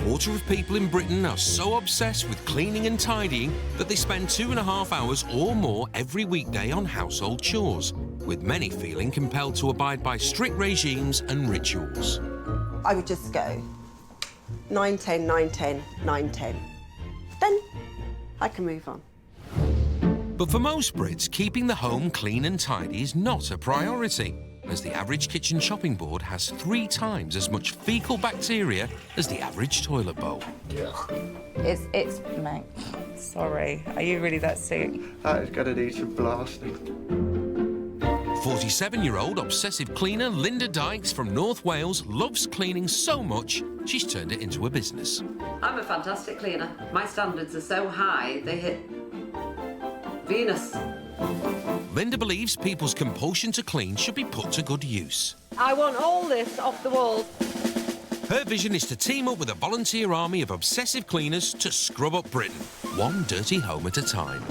quarter of people in Britain are so obsessed with cleaning and tidying that they spend 2.5 hours or more every weekday on household chores, with many feeling compelled to abide by strict regimes and rituals. I would just go 9, 10, 9, 10, 9, 10. Then I can move on. But for most Brits, keeping the home clean and tidy is not a priority, as the average kitchen chopping board has 3 times as much fecal bacteria as the average toilet bowl. It's mate. Sorry, are you really that sick? That is gonna need some blasting. 47-year-old obsessive cleaner Linda Dykes from North Wales loves cleaning so much, she's turned it into a business. I'm a fantastic cleaner. My standards are so high, they hit Venus. Linda believes people's compulsion to clean should be put to good use. I want all this off the wall. Her vision is to team up with a volunteer army of obsessive cleaners to scrub up Britain, one dirty home at a time.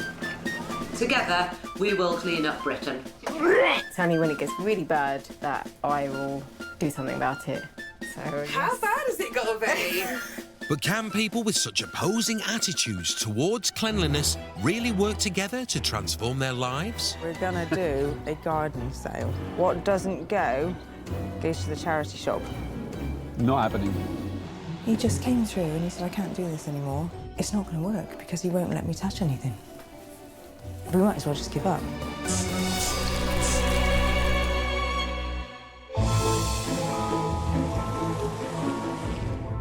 Together, we will clean up Britain. It's only when it gets really bad that I will do something about it. So, How bad has it got to be? But can people with such opposing attitudes towards cleanliness really work together to transform their lives? We're gonna do a garden sale. What doesn't go goes to the charity shop. Not happening. He just came through and he said, I can't do this anymore. It's not going to work because he won't let me touch anything. We might as well just give up.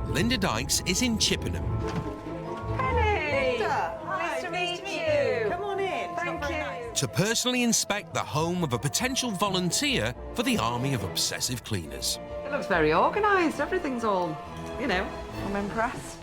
Linda Dykes is in Chippenham. Penny! Nice to meet you. Come on in. Thank you. To personally inspect the home of a potential volunteer for the army of obsessive cleaners. It looks very organised. Everything's all, you know, I'm impressed.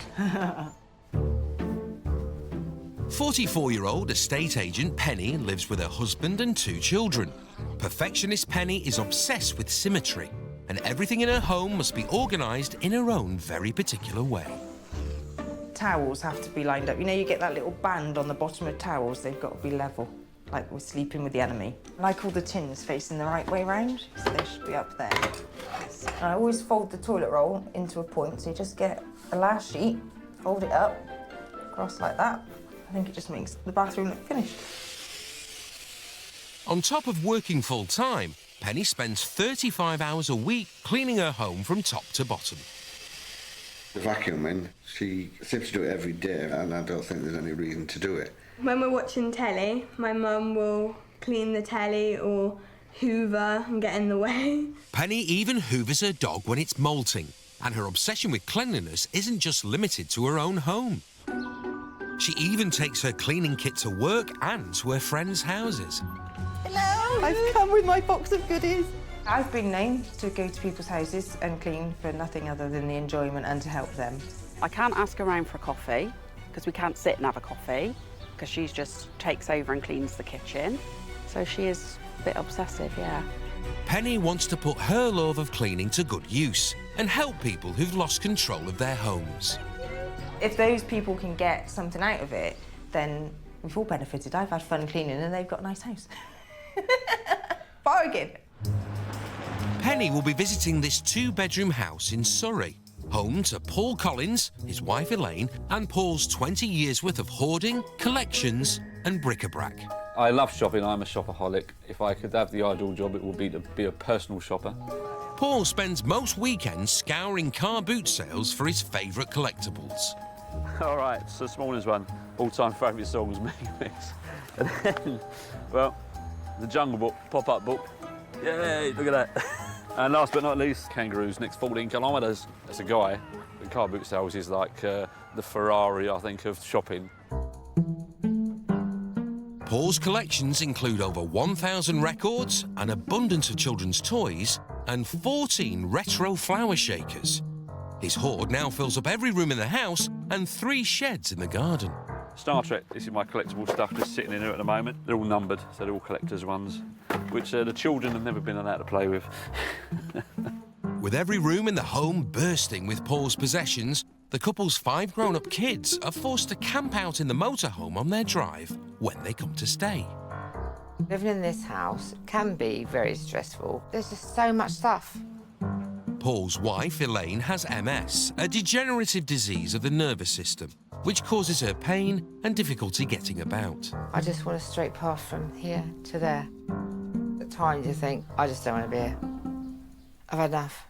44-year-old estate agent Penny lives with her husband and 2 children. Perfectionist Penny is obsessed with symmetry, and everything in her home must be organised in her own very particular way. Towels have to be lined up. You know, you get that little band on the bottom of towels, they've got to be level, like we're sleeping with the enemy. I like all the tins facing the right way round, so they should be up there. I always fold the toilet roll into a point, so you just get a last sheet, fold it up, across like that. I think it just makes the bathroom look finished. On top of working full-time, Penny spends 35 hours a week cleaning her home from top to bottom. The vacuuming, she seems to do it every day, and I don't think there's any reason to do it. When we're watching telly, my mum will clean the telly or hoover and get in the way. Penny even hoovers her dog when it's moulting, and her obsession with cleanliness isn't just limited to her own home. She even takes her cleaning kit to work and to her friends' houses. Hello! I've come with my box of goodies. I've been known to go to people's houses and clean for nothing other than the enjoyment and to help them. I can't ask her around for a coffee, because we can't sit and have a coffee, because she just takes over and cleans the kitchen. So she is a bit obsessive, yeah. Penny wants to put her love of cleaning to good use and help people who've lost control of their homes. If those people can get something out of it, then we've all benefited. I've had fun cleaning and they've got a nice house. Bargain! Penny will be visiting this 2-bedroom house in Surrey, home to Paul Collins, his wife Elaine, and Paul's 20 years worth of hoarding, collections and bric-a-brac. I love shopping, I'm a shopaholic. If I could have the ideal job, it would be to be a personal shopper. Paul spends most weekends scouring car boot sales for his favourite collectibles. All right, so this morning's one, all-time favourite songs, Mix. And then, well, the Jungle Book, pop-up book. Yay, look at that. And last but not least, kangaroos, next 14 kilometres. That's a guy. The car boot sales is like the Ferrari, I think, of shopping. Paul's collections include over 1,000 records, an abundance of children's toys, and 14 retro flower shakers. His hoard now fills up every room in the house and 3 sheds in the garden. Star Trek, this is my collectible stuff just sitting in here at the moment. They're all numbered, so they're all collector's ones, which the children have never been allowed to play with. With every room in the home bursting with Paul's possessions, the couple's 5 grown-up kids are forced to camp out in the motorhome on their drive when they come to stay. Living in this house can be very stressful. There's just so much stuff. Paul's wife, Elaine, has MS, a degenerative disease of the nervous system, which causes her pain and difficulty getting about. I just want a straight path from here to there. At times you think, I just don't want to be here. I've had enough.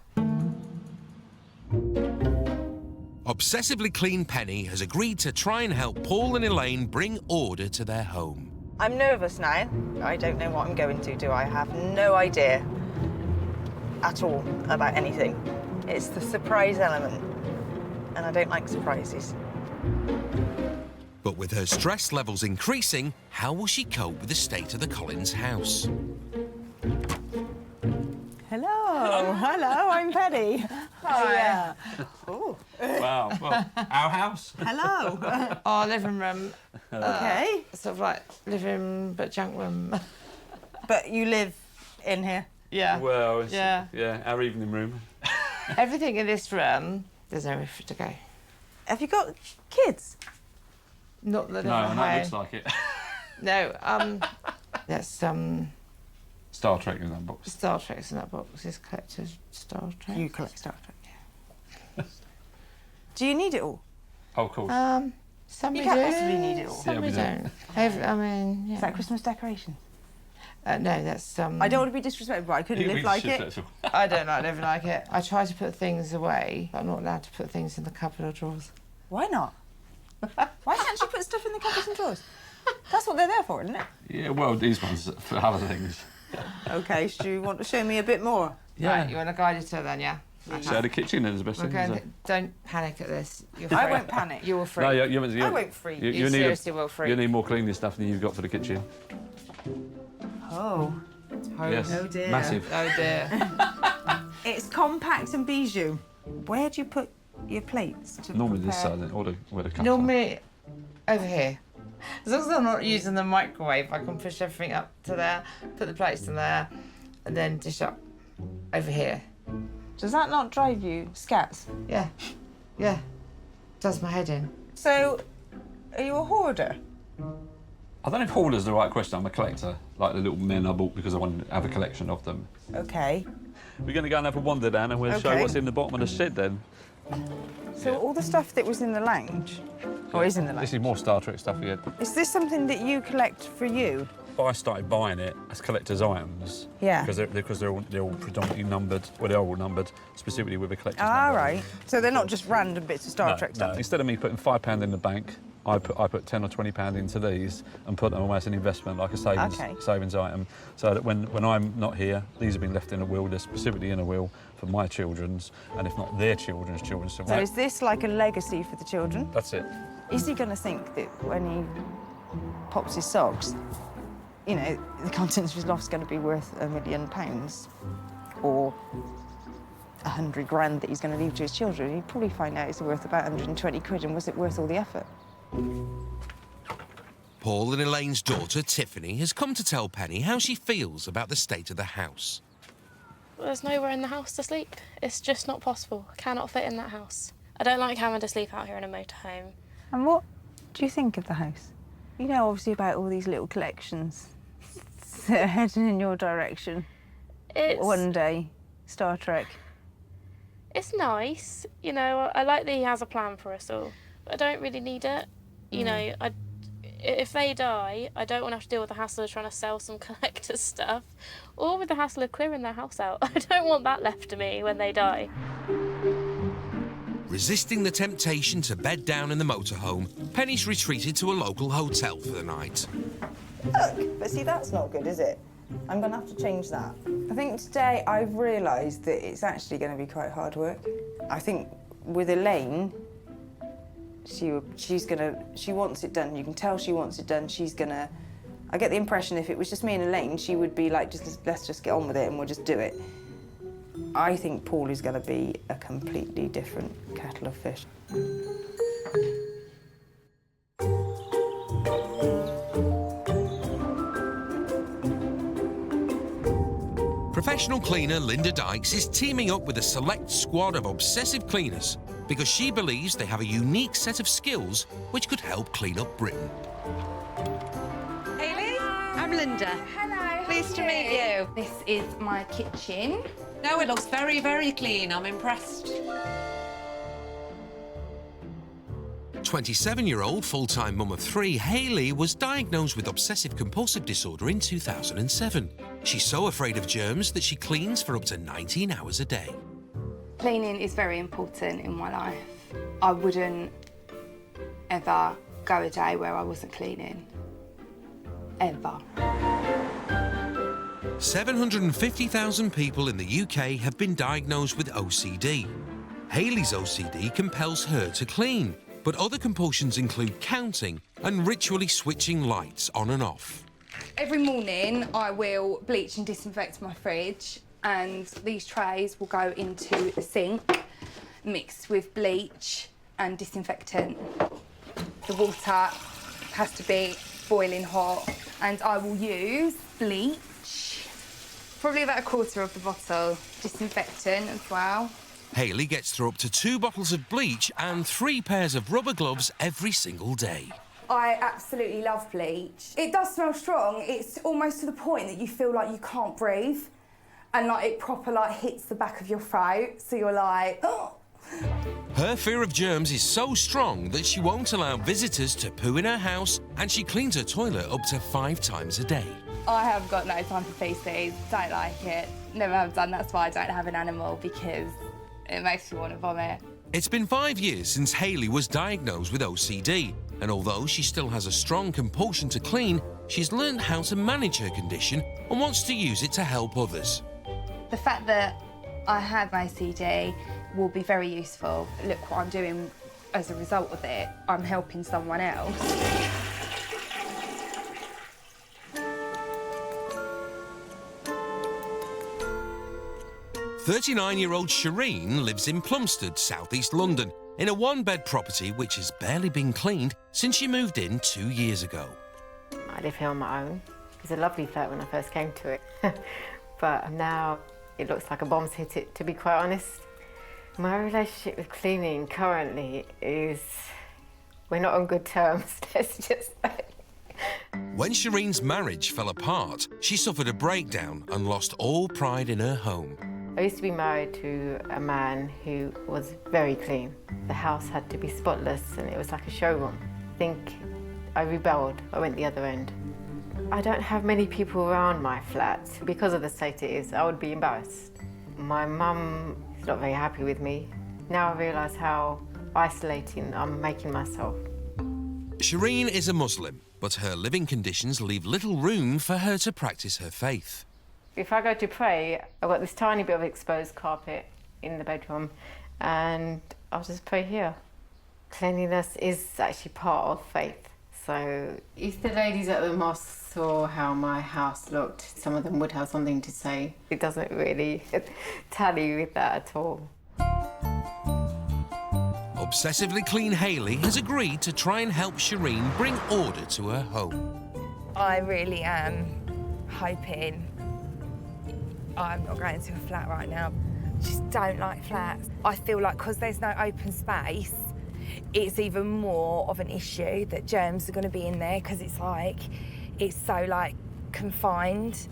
Obsessively Clean Penny has agreed to try and help Paul and Elaine bring order to their home. I'm nervous now. I don't know what I'm going to do. I have no idea at all about anything. It's the surprise element, and I don't like surprises. But with her stress levels increasing, how will she cope with the state of the Collins house? Hello, hello, I'm Penny. Hi. Oh. Wow, well, our house. Hello. Our living room. Okay. Sort of like living room, but junk room. But you live in here? Yeah. Well, it's, Yeah. yeah, our evening room. Everything in this room, there's nowhere for it to go. Have you got kids? Not that No, I've and that had. looks like it. No, that's Star Trek in that box. Star Trek's in that box. It's collector's Star Trek. You collect Star Trek, yeah. Do you need it all? Oh, of course. Some You we can't do, possibly need it all. some Yeah, we we do. don't. I mean, yeah. Is that Christmas decoration? No, that's I don't want to be disrespectful, but I couldn't live like it. I don't like living like it. I try to put things away, but I'm not allowed to put things in the cupboard or drawers. Why not? Why can't you put stuff in the cupboards and drawers? That's what they're there for, isn't it? Yeah, well, these ones for other things. Okay, so you want to show me a bit more? Yeah. Right, you want to guide us to it then, yeah? So the kitchen is the best We're thing, going is it? don't panic at this. You're free. I won't panic. You will free. No, you I won't freak. You seriously will freak. You need more cleaning stuff than you've got for the kitchen. Oh. Yes. Oh dear. Massive. Oh dear. It's compact and bijou. Where do you put your plates? To Normally this prepare? side, or where the cups are. Normally over here. As long as I'm not using the microwave, I can push everything up to there, put the plates in there, and then dish up over here. Does that not drive you scats? Yeah, yeah. Does my head in. So, are you a hoarder? I don't know if hoarder's the right question. I'm a collector, like the little men I bought because I wanted to have a collection of them. Okay. We're going to go and have a wander down and we'll show Okay. what's in the bottom of the shed then. So all the stuff that was in the lounge, or is in the lounge, This is more Star Trek stuff here. is this something that you collect for you? I started buying it as collector's items. Yeah. Because they're all predominantly numbered. Well, they're all numbered specifically with a collector's Ah, number. right. So they're not just random bits of Star Trek stuff? No. Instead of me putting £5 in the bank, I put £10 or £20 into these and put them away as an investment, like a savings item, so that when I'm not here, these have been left in a will. They're specifically in a will for my children's, and if not their children's children. So is this like a legacy for the children? That's it. Is he going to think that when he pops his socks, you know, the contents of his loft's going to be worth £1 million or 100 grand that he's going to leave to his children? He'd probably find out it's worth about 120 quid, and was it worth all the effort? Paul and Elaine's daughter, Tiffany, has come to tell Penny how she feels about the state of the house. There's nowhere in the house to sleep. It's just not possible. I cannot fit in that house. I don't like having to sleep out here in a motorhome. And what do you think of the house? You know, obviously, about all these little collections that are heading in your direction. One day, Star Trek. It's nice, you know. I like that he has a plan for us all, but I don't really need it. You know, if they die, I don't want to have to deal with the hassle of trying to sell some collector's stuff, or with the hassle of clearing their house out. I don't want that left to me when they die. Resisting the temptation to bed down in the motorhome, Penny's retreated to a local hotel for the night. Look, but see, that's not good, is it? I'm going to have to change that. I think today I've realised that it's actually going to be quite hard work. I think with Elaine, she wants it done. You can tell she wants it done. I get the impression if it was just me and Elaine, she would be like, let's just get on with it and we'll just do it. I think Paul is going to be a completely different kettle of fish. Professional cleaner Linda Dykes is teaming up with a select squad of obsessive cleaners because she believes they have a unique set of skills which could help clean up Britain. Hayley, I'm Linda. Hello. Pleased to meet you. This is my kitchen. No, it looks very, very clean. I'm impressed. 27-year-old full-time mum of 3, Hayley was diagnosed with obsessive compulsive disorder in 2007. She's so afraid of germs that she cleans for up to 19 hours a day. Cleaning is very important in my life. I wouldn't ever go a day where I wasn't cleaning. Ever. 750,000 people in the UK have been diagnosed with OCD. Hayley's OCD compels her to clean, but other compulsions include counting and ritually switching lights on and off. Every morning I will bleach and disinfect my fridge, and these trays will go into the sink mixed with bleach and disinfectant. The water has to be boiling hot, and I will use bleach, probably about a quarter of the bottle, disinfectant as well. Hayley gets through up to 2 bottles of bleach and 3 pairs of rubber gloves every single day. I absolutely love bleach. It does smell strong. It's almost to the point that you feel like you can't breathe, and like it proper like hits the back of your throat, so you're like, oh. Her fear of germs is so strong that she won't allow visitors to poo in her house, and she cleans her toilet up to 5 times a day. I have got no time for feces, don't like it, never have done. That's why I don't have an animal, because it makes me want to vomit. It's been 5 years since Hayley was diagnosed with OCD, and although she still has a strong compulsion to clean, she's learned how to manage her condition and wants to use it to help others. The fact that I have OCD will be very useful. Look what I'm doing as a result of it. I'm helping someone else. 39-year-old Shireen lives in Plumstead, southeast London, in a 1-bed property which has barely been cleaned since she moved in 2 years ago. I live here on my own. It was a lovely flat when I first came to it. But now it looks like a bomb's hit it, to be quite honest. My relationship with cleaning currently is... we're not on good terms, let's just say. When Shireen's marriage fell apart, she suffered a breakdown and lost all pride in her home. I used to be married to a man who was very clean. The house had to be spotless and it was like a showroom. I think I rebelled. I went the other end. I don't have many people around my flat. Because of the state it is, I would be embarrassed. My mum is not very happy with me. Now I realise how isolating I'm making myself. Shireen is a Muslim, but her living conditions leave little room for her to practice her faith. If I go to pray, I've got this tiny bit of exposed carpet in the bedroom and I'll just pray here. Cleanliness is actually part of faith. So if the ladies at the mosque saw how my house looked, some of them would have something to say. It doesn't really tally with that at all. Obsessively Clean Hayley has agreed to try and help Shireen bring order to her home. I really am hoping I'm not going to a flat right now. I just don't like flats. I feel like because there's no open space, it's even more of an issue that germs are going to be in there because it's so confined.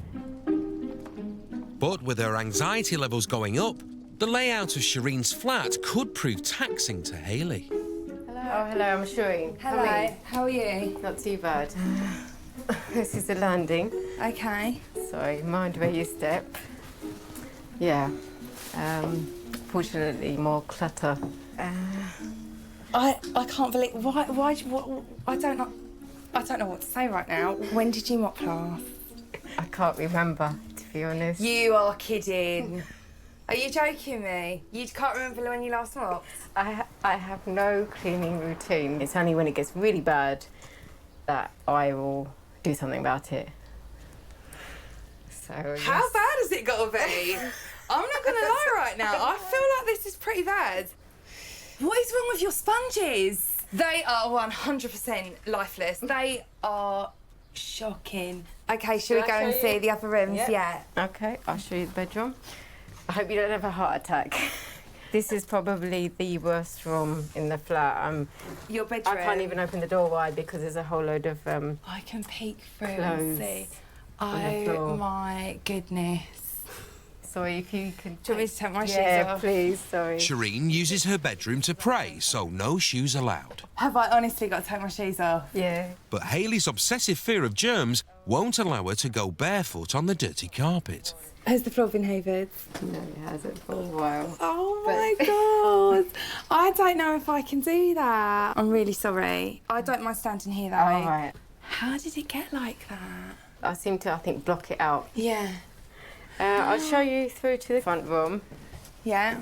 But with her anxiety levels going up, the layout of Shireen's flat could prove taxing to Hayley. Hello. Oh, hello, I'm Shereen. Hello, how are you? Not too bad. This is the landing. Okay. Sorry, mind where you step. Yeah. Fortunately, more clutter. I can't believe why I don't know what to say right now. When did you mop last? I can't remember, to be honest. You are kidding. Are you joking me? You can't remember when you last mopped? I have no cleaning routine. It's only when it gets really bad that I will do something about it. So How bad has it got to be? I'm not going to lie right now. I feel like this is pretty bad. What is wrong with your sponges? They are 100% lifeless. They are shocking. Okay, shall we go and see the other rooms? Yeah. Okay, I'll show you the bedroom. I hope you don't have a heart attack. This is probably the worst room in the flat. Your bedroom? I can't even open the door wide because there's a whole load of I can peek through clothes and see. on the floor. Oh my goodness. sorry, if you can... Do you want me to take my shoes Yeah, off? please, sorry. Shireen uses her bedroom to pray, so no shoes allowed. Have I honestly got to take my shoes off? Yeah. But Hayley's obsessive fear of germs won't allow her to go barefoot on the dirty carpet. Has the floor been hoovered? No, it hasn't for a while. Oh my God. I don't know if I can do that. I'm really sorry. I don't mind standing here though. All right. How did it get like that? I seem to, I think, block it out. Yeah. I'll show you through to the front room. Yeah.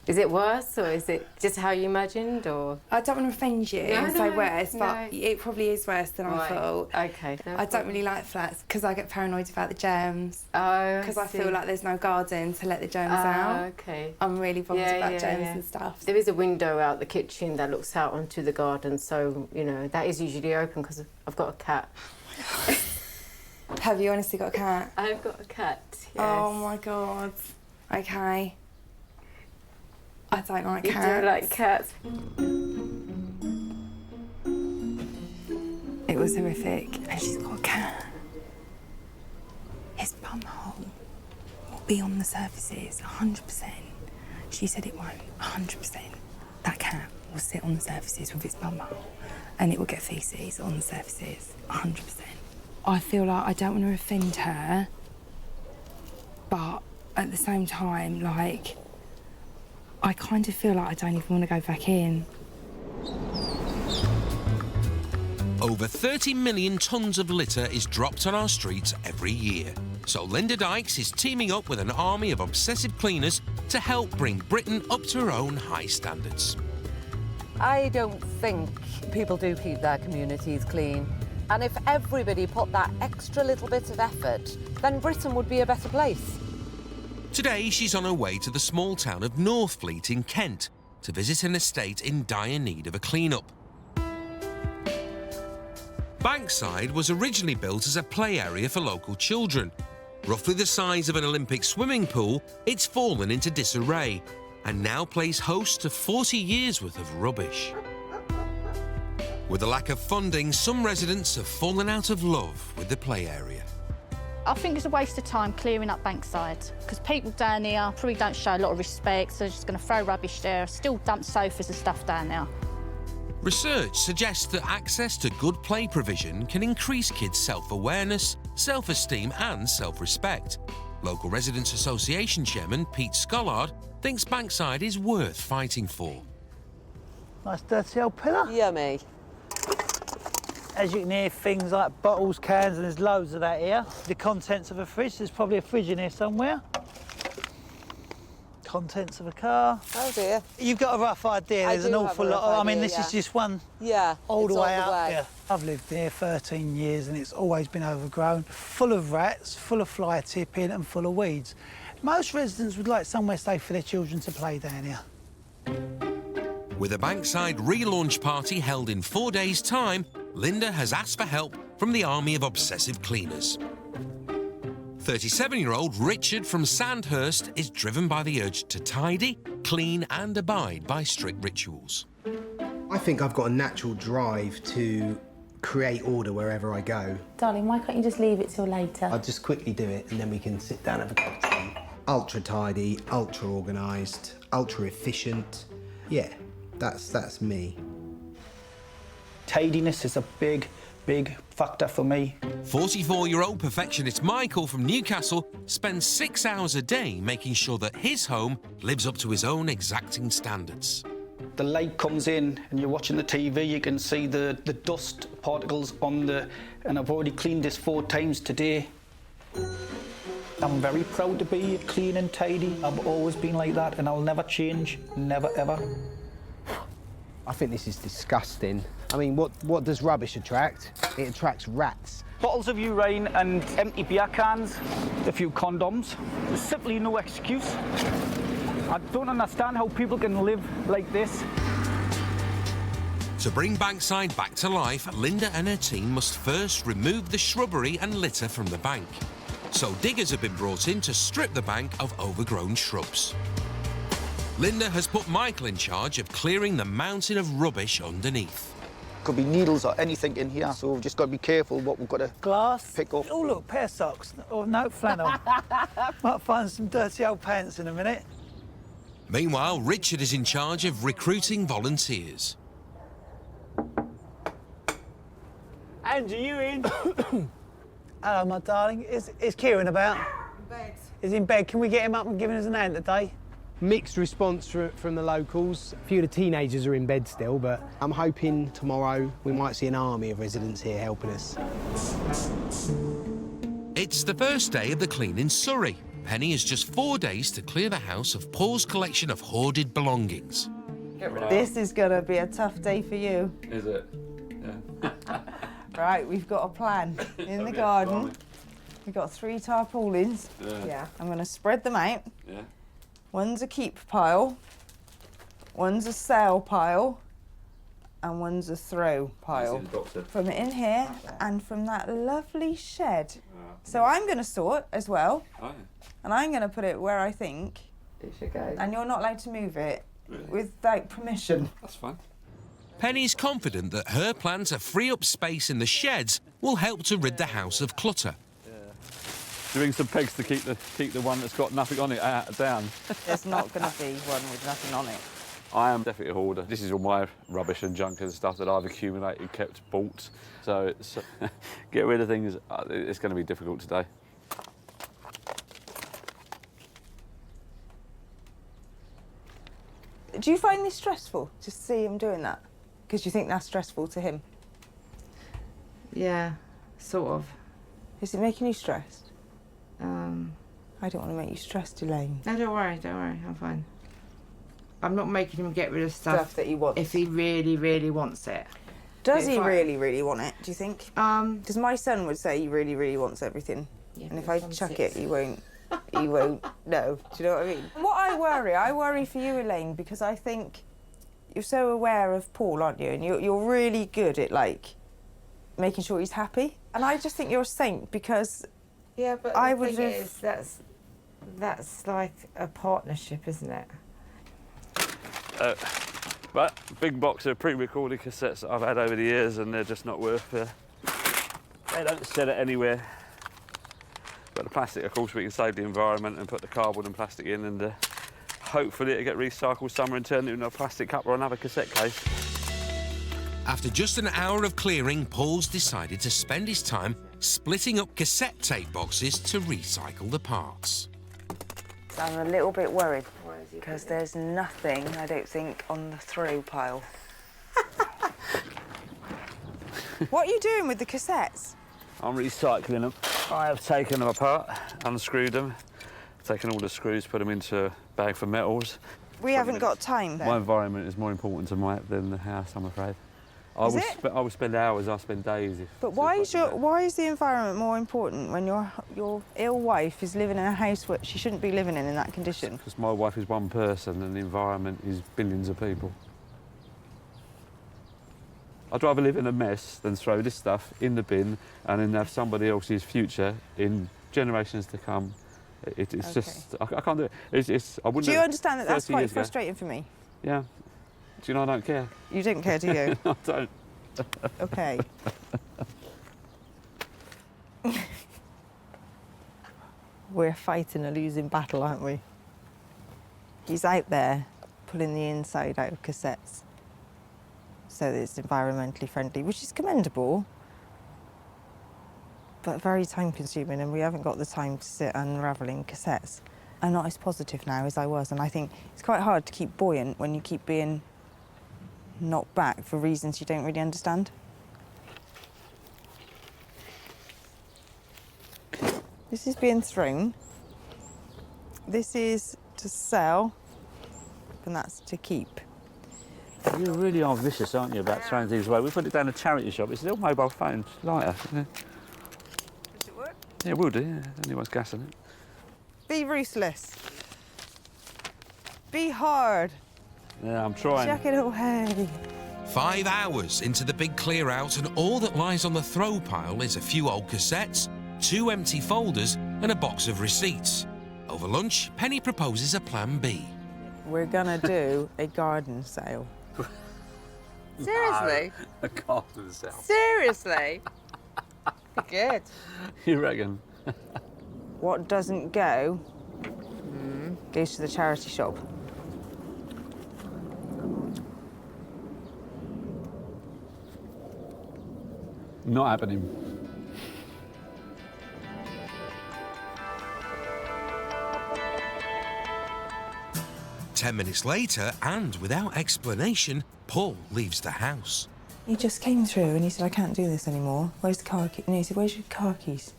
Is it worse, or is it just how you imagined, or...? I don't want to offend you and say worse, but no. it probably is worse than I thought. OK. I don't really like flats because I get paranoid about the germs. Oh, Because I feel like there's no garden to let the germs out. OK. I'm really bothered about germs and stuff. There is a window out the kitchen that looks out onto the garden, so, you know, that is usually open because I've got a cat. Have you honestly got a cat? I've got a cat, yes. Oh my God. OK. I don't like You cats. do like cats? It was horrific. And she's got a cat. His bumhole will be on the surfaces, 100%. She said it won't, 100%. That cat will sit on the surfaces with its bumhole and it will get faeces on the surfaces, 100%. I feel like I don't want to offend her, but at the same time, like, I kind of feel like I don't even want to go back in. Over 30 million tonnes of litter is dropped on our streets every year. So Linda Dykes is teaming up with an army of obsessive cleaners to help bring Britain up to her own high standards. I don't think people do keep their communities clean. And if everybody put that extra little bit of effort, then Britain would be a better place. Today, she's on her way to the small town of Northfleet in Kent to visit an estate in dire need of a clean-up. Bankside was originally built as a play area for local children. Roughly the size of an Olympic swimming pool, it's fallen into disarray and now plays host to 40 years' worth of rubbish. With a lack of funding, some residents have fallen out of love with the play area. I think it's a waste of time clearing up Bankside because people down here probably don't show a lot of respect, so they're just going to throw rubbish there, still dump sofas and stuff down there. Research suggests that access to good play provision can increase kids' self-awareness, self-esteem and self-respect. Local Residents Association Chairman Pete Scollard thinks Bankside is worth fighting for. Nice dirty old pillar. Yummy. As you can hear, things like bottles, cans, and there's loads of that here. The contents of a fridge, there's probably a fridge in here somewhere. Contents of a car. Oh dear. You've got a rough idea, there's an awful lot. I mean, this is just one all the way up here. I've lived here 13 years and it's always been overgrown, full of rats, full of fly tipping and full of weeds. Most residents would like somewhere safe for their children to play down here. With a Bankside relaunch party held in 4 days' time, Linda has asked for help from the army of obsessive cleaners. 37-year-old Richard from Sandhurst is driven by the urge to tidy, clean and abide by strict rituals. I think I've got a natural drive to create order wherever I go. Darling, why can't you just leave it till later? I'll just quickly do it and then we can sit down and have a cup of tea. Ultra tidy, ultra organised, ultra efficient. Yeah, that's me. Tidiness is a big factor for me. 44-year-old perfectionist Michael from Newcastle spends 6 hours a day making sure that his home lives up to his own exacting standards. The light comes in and you're watching the TV, you can see the dust particles on the... and I've already cleaned this 4 times today. I'm very proud to be clean and tidy. I've always been like that and I'll never change, never ever. I think this is disgusting. I mean, what does rubbish attract? It attracts rats. Bottles of urine and empty beer cans, a few condoms. There's simply no excuse. I don't understand how people can live like this. To bring Bankside back to life, Linda and her team must first remove the shrubbery and litter from the bank. So diggers have been brought in to strip the bank of overgrown shrubs. Linda has put Michael in charge of clearing the mountain of rubbish underneath. Could be needles or anything in here, so we've just got to be careful what we've got to Glass. pick up. Oh, look, pair of socks. Oh, no, flannel. Might find some dirty old pants in a minute. Meanwhile, Richard is in charge of recruiting volunteers. Andrew, you in? Hello, my darling. Is Kieran about? In bed. He's in bed. Can we get him up and give us an hand today? Mixed response from the locals. A few of the teenagers are in bed still, but I'm hoping tomorrow we might see an army of residents here helping us. It's the first day of the clean in Surrey. Penny has just 4 days to clear the house of Paul's collection of hoarded belongings. This is going to be a tough day for you. Is it? Yeah. Right, we've got a plan. In the garden, we've got 3 tarpaulins. Yeah. I'm going to spread them out. Yeah. One's a keep pile, one's a sale pile, and one's a throw pile. From in here and from that lovely shed. So I'm going to sort as well, and I'm going to put it where I think it should go. And you're not allowed to move it without permission. That's fine. Penny's confident that her plan to free up space in the sheds will help to rid the house of clutter. Doing some pegs to keep the one that's got nothing on it down. There's not going to be one with nothing on it. I am definitely a hoarder. This is all my rubbish and junk and stuff that I've accumulated, kept, bought. So it's, get rid of things, it's going to be difficult today. Do you find this stressful, to see him doing that? Because you think that's stressful to him? Yeah, sort of. Is it making you stressed? I don't want to make you stressed, Elaine. No, don't worry, I'm fine. I'm not making him get rid of stuff that he wants. if he really, really wants it. Does he really, really want it, do you think? Because my son would say he really, really wants everything. Yeah, and if I chuck it, he won't know. Do you know what I mean? What I worry for you, Elaine, because I think you're so aware of Paul, aren't you? And you're really good at, like, making sure he's happy. And I just think you're a saint because yeah, but I the would thing have... is, that's like a partnership, isn't it? But big box of pre-recorded cassettes that I've had over the years, and they're just not worth. They don't sell it anywhere. But the plastic, of course, we can save the environment and put the cardboard and plastic in, and hopefully it'll get recycled somewhere and turned into a plastic cup or another cassette case. After just an hour of clearing, Paul's decided to spend his time splitting up cassette tape boxes to recycle the parts. I'm a little bit worried because there's nothing, I don't think, on the throw pile. What are you doing with the cassettes? I'm recycling them. I have taken them apart, unscrewed them, taken all the screws, put them into a bag for metals. We haven't got time then. My environment is more important to than the house, I'm afraid. I would spend hours, I spend days. But why is the environment more important when your ill wife is living in a house where she shouldn't be living in that condition? Because my wife is one person and the environment is billions of people. I'd rather live in a mess than throw this stuff in the bin and then have somebody else's future in generations to come. It's just, I can't do it. I wouldn't. Do you understand that that's quite frustrating for me? Yeah. Do you know I don't care? You don't care, do you? I don't. OK. We're fighting a losing battle, aren't we? He's out there pulling the inside out of cassettes so that it's environmentally friendly, which is commendable, but very time-consuming, and we haven't got the time to sit unravelling cassettes. I'm not as positive now as I was, and I think it's quite hard to keep buoyant when you keep being knocked back for reasons you don't really understand. This is being thrown. This is to sell, and that's to keep. You really are vicious, aren't you, about throwing things away? We put it down a charity shop. It's a little mobile phone, lighter. Yeah. Does it work? Yeah, it will do, yeah. Anyone's gas in it. Be ruthless. Be hard. Yeah, I'm trying. Chuck it away. 5 hours into the big clear out, and all that lies on the throw pile is a few old cassettes, 2 empty folders, and a box of receipts. Over lunch, Penny proposes a plan B. We're gonna do a garden sale. Seriously? No, I can't do this out. Seriously? Good. You reckon? What doesn't go goes to the charity shop. Not happening. Ten minutes later, and without explanation, Paul leaves the house. He just came through and he said, I can't do this anymore. Where's the car keys? And he said, where's your car keys?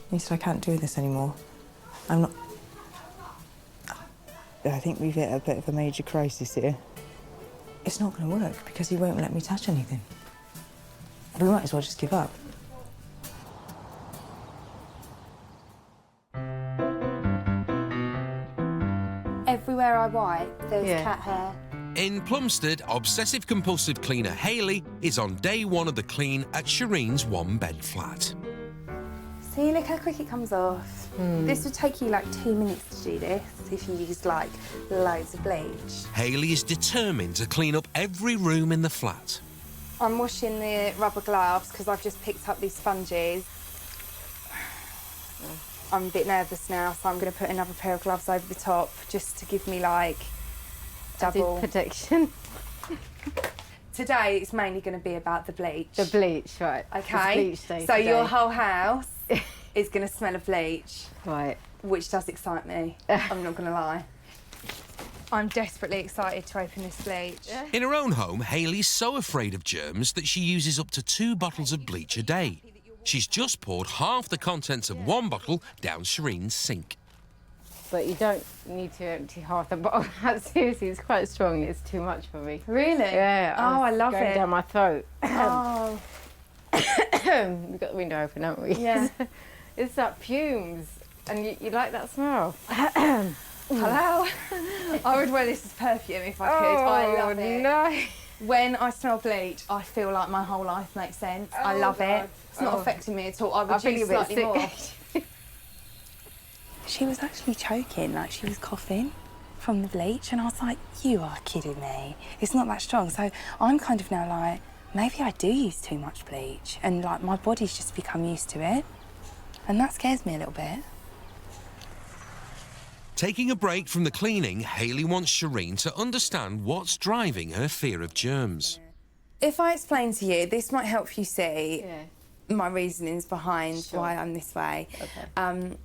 And he said, I can't do this anymore. I'm not... I think we've hit a bit of a major crisis here. It's not going to work because he won't let me touch anything. We might as well just give up. Everywhere I wipe, there's cat hair. In Plumstead, Obsessive Compulsive Cleaner Hayley is on day one of the clean at Shireen's one-bed flat. See, look how quick it comes off. This would take you like 2 minutes to do this if you used like loads of bleach. Hayley is determined to clean up every room in the flat. I'm washing the rubber gloves because I've just picked up these sponges. I'm a bit nervous now, so I'm going to put another pair of gloves over the top just to give me like double protection. Today it's mainly going to be about the bleach. The bleach, right. Okay, Bleach day so today. your whole house is going to smell of bleach. Right. Which does excite me, I'm not going to lie. I'm desperately excited to open this bleach. In her own home, Hayley's so afraid of germs that she uses up to 2 bottles of bleach a day. She's just poured half the contents of 1 bottle down Shereen's sink. But you don't need to empty half the bottle. Seriously, it's quite strong. It's too much for me. Really? Yeah. Oh, I love going it. down my throat. Oh. We've got the window open, haven't we? Yeah. It's that fumes. And you like that smell? Hello? I would wear this as perfume if I could. I love it. No. When I smell bleach, I feel like my whole life makes sense. I love it. It's not affecting me at all. I would use slightly more. She was actually choking, like she was coughing from the bleach, and I was like, you are kidding me. It's not that strong. So I'm kind of now like, maybe I do use too much bleach, and like my body's just become used to it. And that scares me a little bit. Taking a break from the cleaning, Hayley wants Shireen to understand what's driving her fear of germs. If I explain to you, this might help you see my reasonings behind why I'm this way. Okay.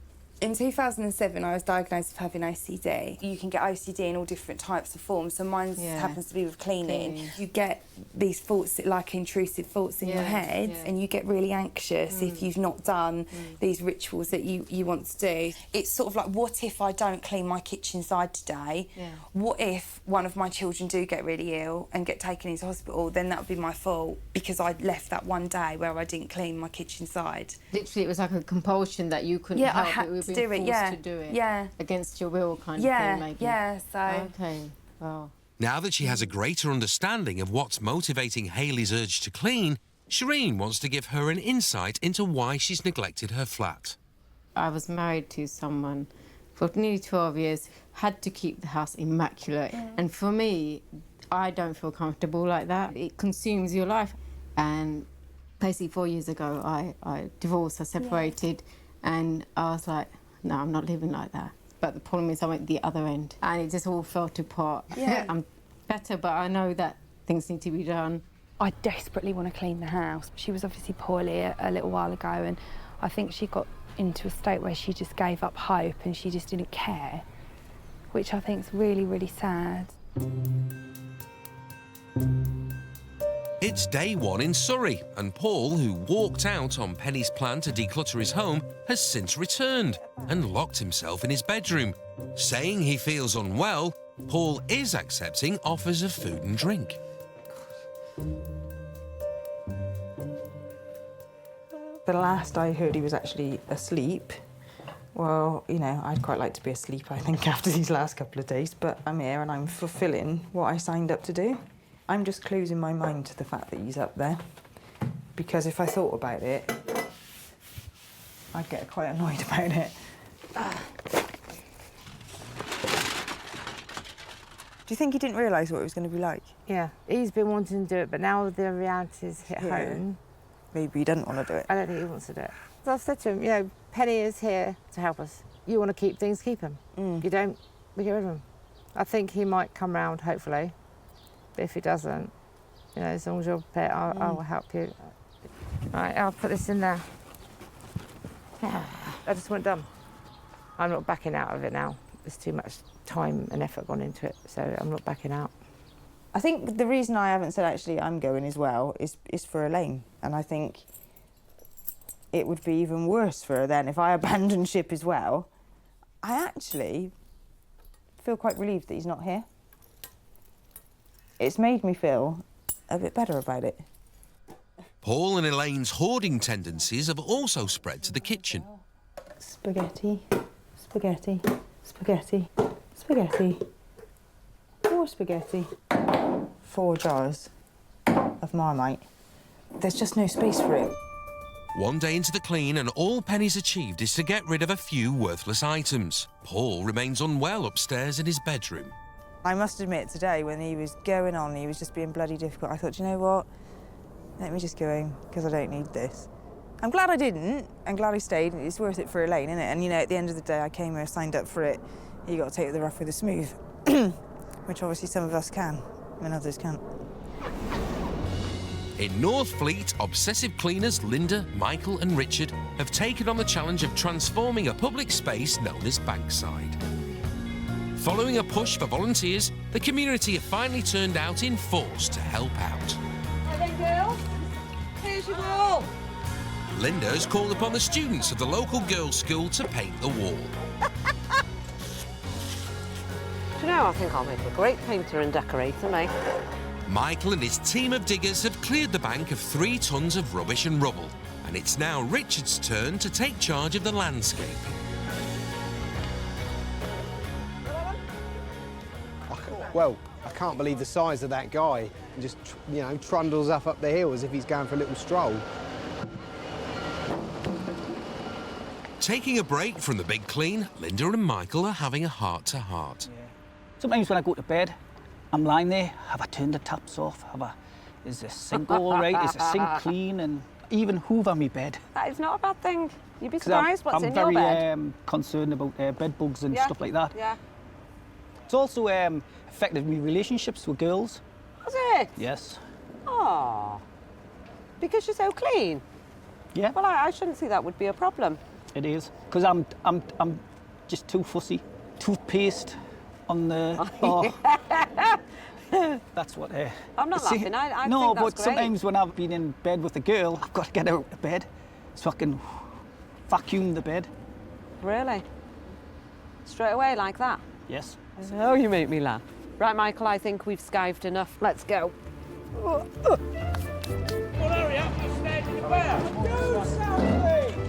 In 2007, I was diagnosed with having OCD. You can get OCD in all different types of forms, so mine happens to be with cleaning. You get these thoughts, like intrusive thoughts in your head, and you get really anxious if you've not done these rituals that you want to do. It's sort of like, what if I don't clean my kitchen side today? What if one of my children do get really ill and get taken into hospital? Then that would be my fault because I left that one day where I didn't clean my kitchen side. Literally, it was like a compulsion that you couldn't help. I had to do it, to do it. Against your will kind of thing, maybe. Yeah, so... Okay, wow. Now that she has a greater understanding of what's motivating Hayley's urge to clean, Shireen wants to give her an insight into why she's neglected her flat. I was married to someone for nearly 12 years, had to keep the house immaculate. And for me, I don't feel comfortable like that. It consumes your life. And basically 4 years ago, I divorced, I separated, and I was like, no, I'm not living like that. But the problem is I went the other end and it just all fell apart. I'm better, but I know that things need to be done. I desperately want to clean the house. She was obviously poorly a little while ago, and I think she got into a state where she just gave up hope and she just didn't care, which I think is really, really sad. It's day one in Surrey, and Paul, who walked out on Penny's plan to declutter his home, has since returned and locked himself in his bedroom. Saying he feels unwell, Paul is accepting offers of food and drink. The last I heard, he was actually asleep. Well, you know, I'd quite like to be asleep, I think, after these last couple of days, but I'm here and I'm fulfilling what I signed up to do. I'm just closing my mind to the fact that he's up there, because if I thought about it, I'd get quite annoyed about it. Do you think he didn't realise what it was going to be like? Yeah, he's been wanting to do it, but now the reality's hit home. Maybe he doesn't want to do it. I don't think he wants to do it. So I've said to him, you know, Penny is here to help us. You want to keep things, keep them. You don't, we get rid of them. I think he might come round, hopefully. But if he doesn't, you know, as long as you're prepared, I will help you. Right, I'll put this in there. I just want it done. I'm not backing out of it now. There's too much time and effort gone into it, so I'm not backing out. I think the reason I haven't said actually I'm going as well is for Elaine, and I think it would be even worse for her then if I abandoned ship as well. I actually feel quite relieved that he's not here. It's made me feel a bit better about it. Paul and Elaine's hoarding tendencies have also spread to the kitchen. Spaghetti, spaghetti, spaghetti, spaghetti, more spaghetti. 4 jars of Marmite. There's just no space for it. One day into the clean and all Penny's achieved is to get rid of a few worthless items. Paul remains unwell upstairs in his bedroom. I must admit today when he was going on, he was just being bloody difficult. I thought, you know what? Let me just go home because I don't need this. I'm glad I didn't. I'm glad I stayed. It's worth it for Elaine, isn't it? And you know, at the end of the day, I came here, signed up for it. You got to take the rough with the smooth, which obviously some of us can, and others can't. In Northfleet, Obsessive Cleaners Linda, Michael and Richard have taken on the challenge of transforming a public space known as Bankside. Following a push for volunteers, the community have finally turned out in force to help out. Hi then, girls. Here's your wall. Linda has called upon the students of the local girls' school to paint the wall. Do you know, I think I'll make a great painter and decorator, mate. Michael and his team of diggers have cleared the bank of 3 tons of rubbish and rubble, and it's now Richard's turn to take charge of the landscaping. Well, I can't believe the size of that guy. He just, you know, trundles up the hill as if he's going for a little stroll. Taking a break from the big clean, Linda and Michael are having a heart-to-heart. Sometimes when I go to bed, I'm lying there, have I turned the taps off? Is the sink all right? Is the sink clean? And even hoover me bed. That is not a bad thing. You'd be surprised what's in your bed. I'm very concerned about bed bugs and stuff like that. Yeah. It's also affected me relationships with girls. Has it? Yes. Oh. Because you're so clean? Yeah. Well, I shouldn't see that would be a problem. It is. Because I'm just too fussy. Toothpaste on the... Oh. That's what... I'm not laughing. I no, think that's but great. sometimes when I've been in bed with a girl, I've got to get out of bed so I can vacuum the bed. Really? Straight away like that? Yes. Oh, you make me laugh. Right, Michael, I think we've skived enough. Let's go.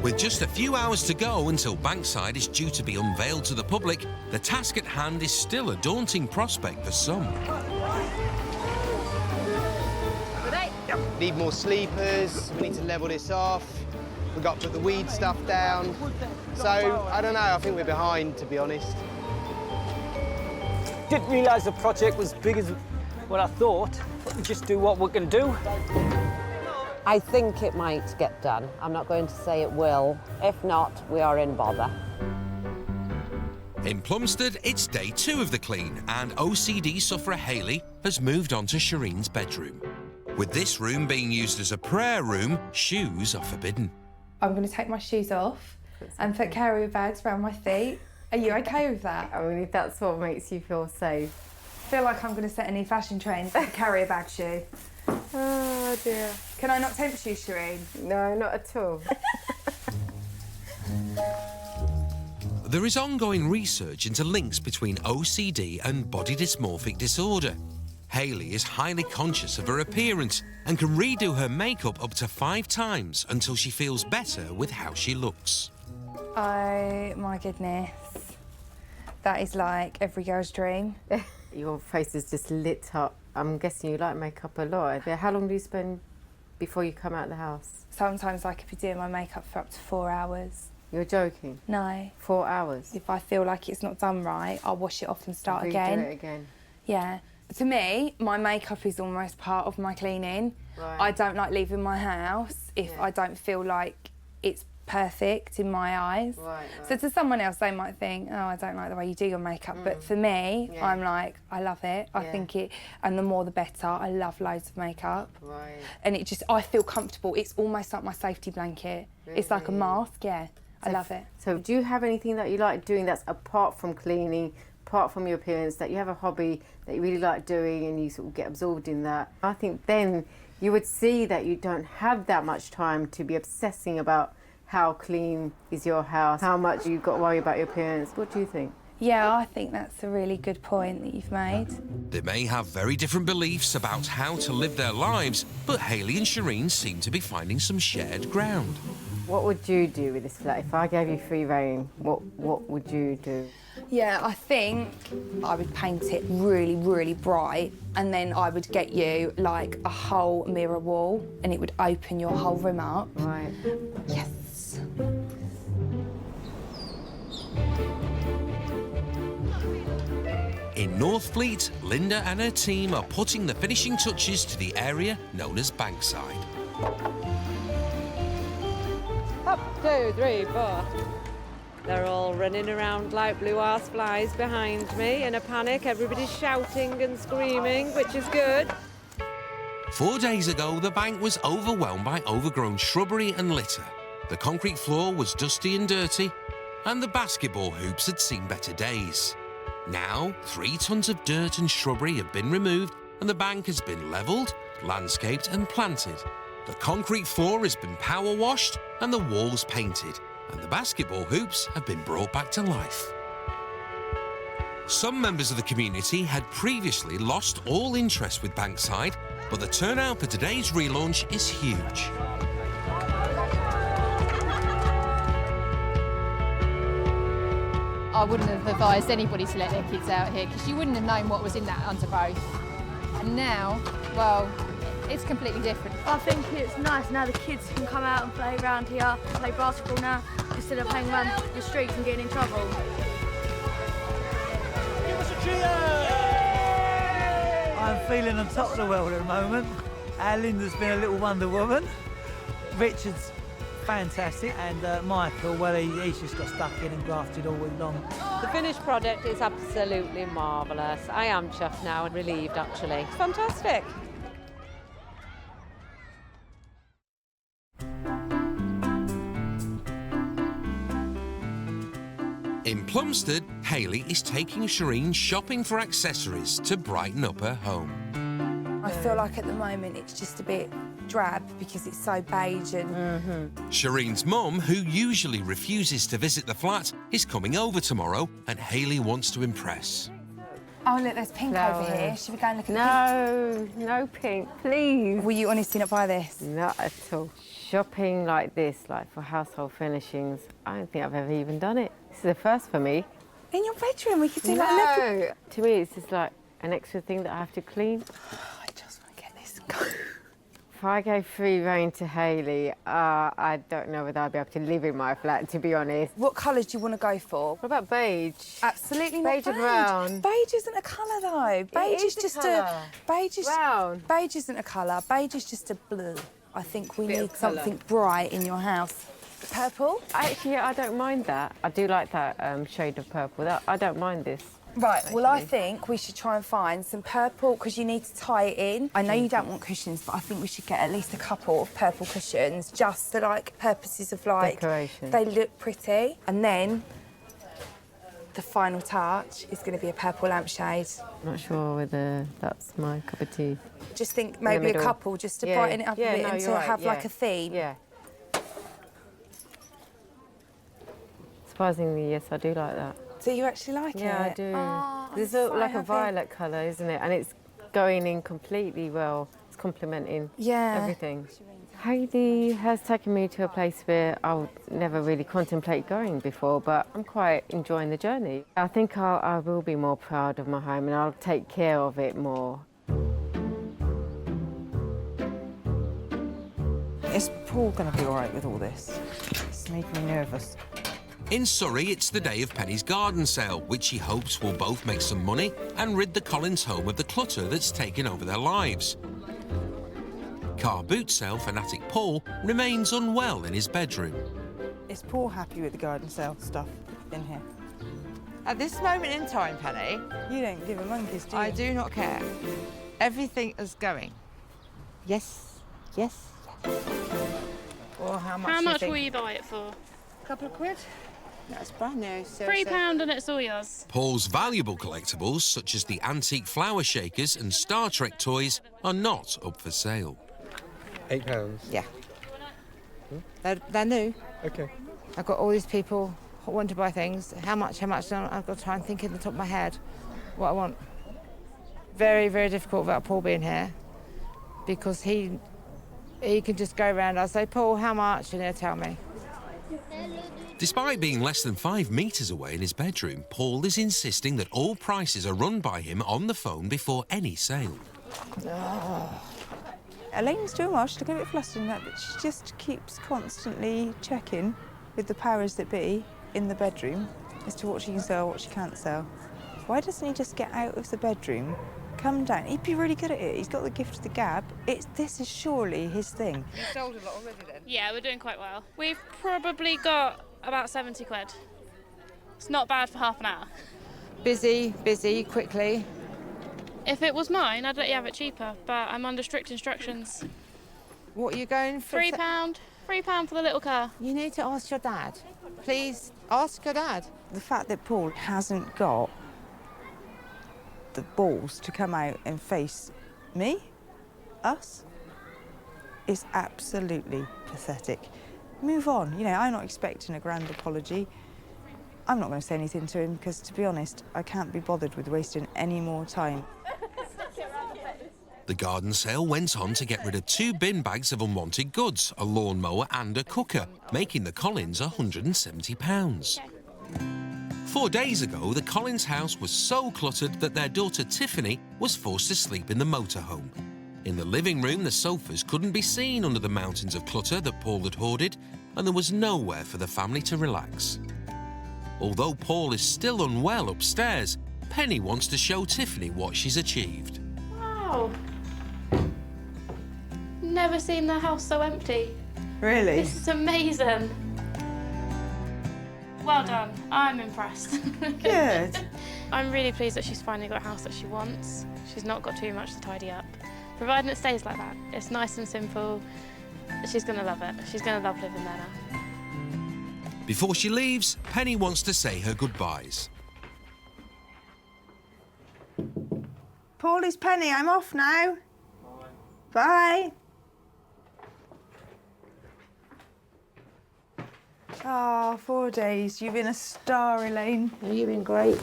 With just a few hours to go until Bankside is due to be unveiled to the public, the task at hand is still a daunting prospect for some. Need more sleepers, we need to level this off, we've got to put the weed stuff down. So, I don't know, I think we're behind, to be honest. Didn't realise the project was as big as what I thought. But we just do what we can do. I think it might get done. I'm not going to say it will. If not, we are in bother. In Plumstead, it's day 2 of the clean, and OCD sufferer Hayley has moved on to Shireen's bedroom. With this room being used as a prayer room, shoes are forbidden. I'm going to take my shoes off and put carrier bags around my feet. Are you okay with that? I mean, if that's what makes you feel safe. I feel like I'm going to set a new fashion trend for the carrier bag shoe. Oh dear. Can I not tempt you, Shireen? No, not at all. There is ongoing research into links between OCD and body dysmorphic disorder. Hayley is highly conscious of her appearance and can redo her makeup up to 5 times until she feels better with how she looks. Oh my goodness. That is like every girl's dream. Your face is just lit up. I'm guessing you like makeup a lot. How long do you spend before you come out of the house? Sometimes I could be doing my makeup for up to 4 hours. You're joking? No. 4 hours? If I feel like it's not done right, I'll wash it off and start again. Do it again. Yeah. To me, my makeup is almost part of my cleaning. Right. I don't like leaving my house if I don't feel like it's perfect in my eyes. Right. So to someone else, they might think, oh, I don't like the way you do your makeup. But for me, I'm like, I love it. I think it, and the more the better. I love loads of makeup. Right. And it just, I feel comfortable. It's almost like my safety blanket. It's like a mask, yeah. I love it. So do you have anything that you like doing that's apart from cleaning, apart from your appearance, that you have a hobby that you really like doing and you sort of get absorbed in that? I think then you would see that you don't have that much time to be obsessing about how clean is your house, how much you've got to worry about your appearance. What do you think? Yeah, I think that's a really good point that you've made. They may have very different beliefs about how to live their lives, but Hayley and Shireen seem to be finding some shared ground. What would you do with this flat? If I gave you free rein, what would you do? Yeah, I think I would paint it really, really bright, and then I would get you like a whole mirror wall, and it would open your whole room up. Right. Yes. In Northfleet, Linda and her team are putting the finishing touches to the area known as Bankside. Up, 2, 3, 4. They're all running around like blue-ass flies behind me in a panic. Everybody's shouting and screaming, which is good. 4 days ago, the bank was overwhelmed by overgrown shrubbery and litter. The concrete floor was dusty and dirty, and the basketball hoops had seen better days. Now, 3 tons of dirt and shrubbery have been removed, and the bank has been levelled, landscaped and planted. The concrete floor has been power washed and the walls painted, and the basketball hoops have been brought back to life. Some members of the community had previously lost all interest with Bankside, but the turnout for today's relaunch is huge. I wouldn't have advised anybody to let their kids out here because you wouldn't have known what was in that undergrowth. And now, well, it's completely different. I think it's nice now the kids can come out and play around here, play basketball now, instead of hanging around the streets and getting in trouble. Give us a cheer! I'm feeling on top of the world at the moment. Linda's been a little Wonder Woman. Richard's fantastic, and Michael, well, he's just got stuck in and grafted all week long. The finished product is absolutely marvellous. I am chuffed now and relieved, actually. It's fantastic. In Plumstead, Hayley is taking Shireen shopping for accessories to brighten up her home. I feel like at the moment it's just a bit drab because it's so beige and... Shireen's mum, who usually refuses to visit the flat, is coming over tomorrow, and Hayley wants to impress. Oh, look, there's pink over here. Should we go and look at the pink? No pink, please. Were you honestly not buy this? Not at all. Shopping like this, like for household furnishings, I don't think I've ever even done it. This is a first for me. In your bedroom, we could do like a little... To me, it's just like an extra thing that I have to clean. I just want to get this. If I gave free rein to Hayley, I don't know whether I'd be able to live in my flat, to be honest. What colours do you want to go for? What about beige? Absolutely not Beige and brown. Beige isn't a colour, though. Beige is just a... Beige is... Brown. Beige isn't a colour. Beige is just a blue. I think we Bit need of colour. something bright in your house. Purple? Actually, I don't mind that. I do like that shade of purple. I don't mind this. Right, well, I think we should try and find some purple, because you need to tie it in. I know you don't want cushions, but I think we should get at least a couple of purple cushions, just for, like, purposes of, like... Decoration. They look pretty. And then the final touch is going to be a purple lampshade. I'm not sure whether that's my cup of tea. Just think maybe a couple, just to brighten it up a bit and to have, like, a theme. Yeah. Surprisingly, yes, I do like that. Do you actually like it? Yeah, I do. Oh, There's I'm so like happy. a violet colour, isn't it? And it's going in completely well. It's complementing everything. Hayley has taken me to a place where I would never really contemplate going before, but I'm quite enjoying the journey. I think I will be more proud of my home and I'll take care of it more. Is Paul going to be all right with all this? It's making me nervous. In Surrey, it's the day of Penny's garden sale, which she hopes will both make some money and rid the Collins home of the clutter that's taken over their lives. Car boot sale fanatic Paul remains unwell in his bedroom. Is Paul happy with the garden sale stuff in here? At this moment in time, Penny... You don't give a monkeys, do you? I do not care. Everything is going. Yes, yes, yes. Well, how much will you buy it for? A couple of quid. That's brand new. So £3 and it's all yours. Paul's valuable collectibles, such as the antique flower shakers and Star Trek toys, are not up for sale. £8? Yeah. They're new. OK. I've got all these people who want to buy things. How much? I've got to try and think in the top of my head what I want. Very, very difficult without Paul being here, because he can just go around. I'll say, Paul, how much? And he'll tell me. Despite being less than 5 metres away in his bedroom, Paul is insisting that all prices are run by him on the phone before any sale. Oh. Elaine's doing well. She's looking a bit flustered in that, but she just keeps constantly checking with the powers that be in the bedroom as to what she can sell, what she can't sell. Why doesn't he just get out of the bedroom, come down? He'd be really good at it. He's got the gift of the gab. This is surely his thing. You sold a lot already then? Yeah, we're doing quite well. We've probably got about 70 quid. It's not bad for half an hour. Busy, quickly. If it was mine, I'd let you have it cheaper, but I'm under strict instructions. What are you going for? £3. £3 for the little car. You need to ask your dad. Please, ask your dad. The fact that Paul hasn't got the balls to come out and face me, us, is absolutely pathetic. Move on. You know, I'm not expecting a grand apology. I'm not going to say anything to him because, to be honest, I can't be bothered with wasting any more time. The garden sale went on to get rid of 2 bin bags of unwanted goods, a lawnmower and a cooker, making the Collins £170. 4 days ago, the Collins house was so cluttered that their daughter Tiffany was forced to sleep in the motorhome. In the living room, the sofas couldn't be seen under the mountains of clutter that Paul had hoarded, and there was nowhere for the family to relax. Although Paul is still unwell upstairs, Penny wants to show Tiffany what she's achieved. Wow. Never seen the house so empty. Really? This is amazing. Well done. I'm impressed. Good. I'm really pleased that she's finally got a house that she wants. She's not got too much to tidy up. Providing it stays like that. It's nice and simple. She's going to love it. She's going to love living there now. Before she leaves, Penny wants to say her goodbyes. Paul, it's Penny. I'm off now. Bye. Oh, 4 days. You've been a star, Elaine. You've been great.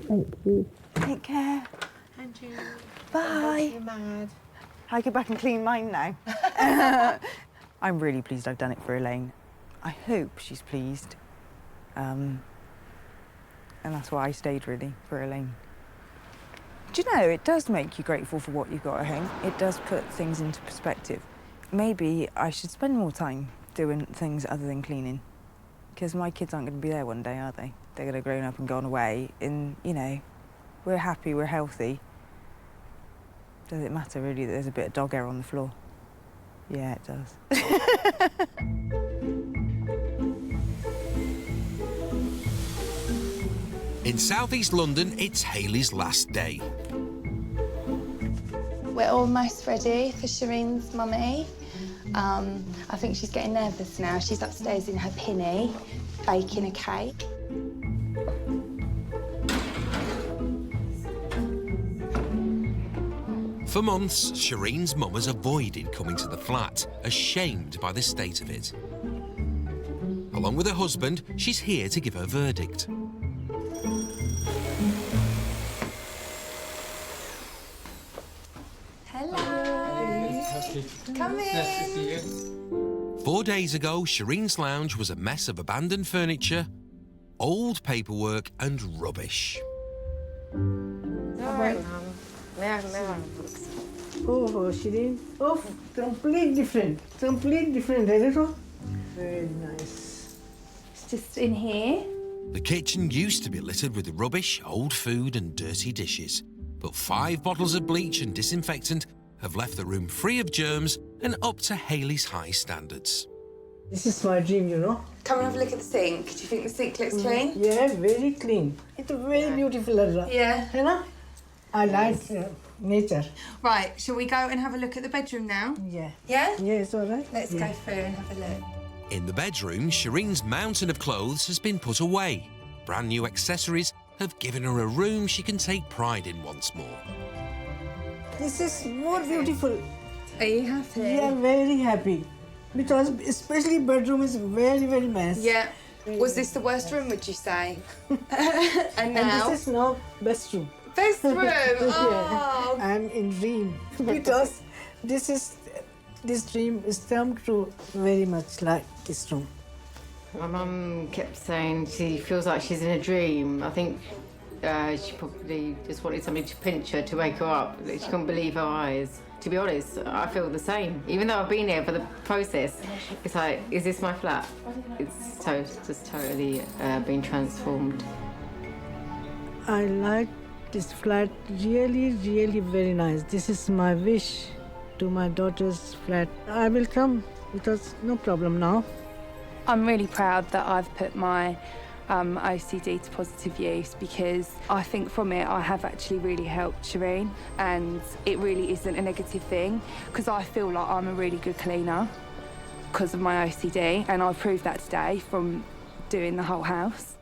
Thank you. Take care. And you. Bye. You're mad. I go back and clean mine now. I'm really pleased I've done it for Elaine. I hope she's pleased. And that's why I stayed, really, for Elaine. Do you know, it does make you grateful for what you've got at home. It does put things into perspective. Maybe I should spend more time doing things other than cleaning. Because my kids aren't going to be there one day, are they? They're going to grow up and gone away. And, you know, we're happy, we're healthy. Does it matter, really, that there's a bit of dog hair on the floor? Yeah, it does. In southeast London, it's Hayley's last day. We're almost ready for Shireen's mummy. I think she's getting nervous now. She's upstairs in her pinny, baking a cake. For months, Shireen's mum has avoided coming to the flat, ashamed by the state of it. Along with her husband, she's here to give her verdict. Hello. Come in. Nice to see you. 4 days ago, Shireen's lounge was a mess of abandoned furniture, old paperwork and rubbish. Oh, Shireen. Oh, completely different. Completely different, isn't it? Very nice. just in here. The kitchen used to be littered with rubbish, old food and dirty dishes. But 5 bottles of bleach and disinfectant have left the room free of germs and up to Hayley's high standards. This is my dream, you know. Come and have a look at the sink. Do you think the sink looks clean? Yeah, very clean. It's a very beautiful area. Yeah. You know? I like nature. Right, shall we go and have a look at the bedroom now? Yeah. Yeah? Yeah, it's all right. Let's go through and have a look. In the bedroom, Shireen's mountain of clothes has been put away. Brand new accessories have given her a room she can take pride in once more. This is more beautiful. Are you happy? Yeah, very happy. Because especially bedroom is very, very nice. Yeah. Was this the worst room, would you say? And now? And this is now best room. Best room? Oh. Yeah. I'm in dream. Because this dream is come true very much like this room. My mum kept saying she feels like she's in a dream. I think she probably just wanted somebody to pinch her to wake her up. She couldn't believe her eyes. To be honest, I feel the same. Even though I've been here for the process, it's like, is this my flat? It's just totally been transformed. I like this flat really, really very nice. This is my wish to my daughter's flat. I will come because no problem now. I'm really proud that I've put my OCD to positive use, because I think from it I have actually really helped Shireen, and it really isn't a negative thing, because I feel like I'm a really good cleaner because of my OCD, and I proved that today from doing the whole house.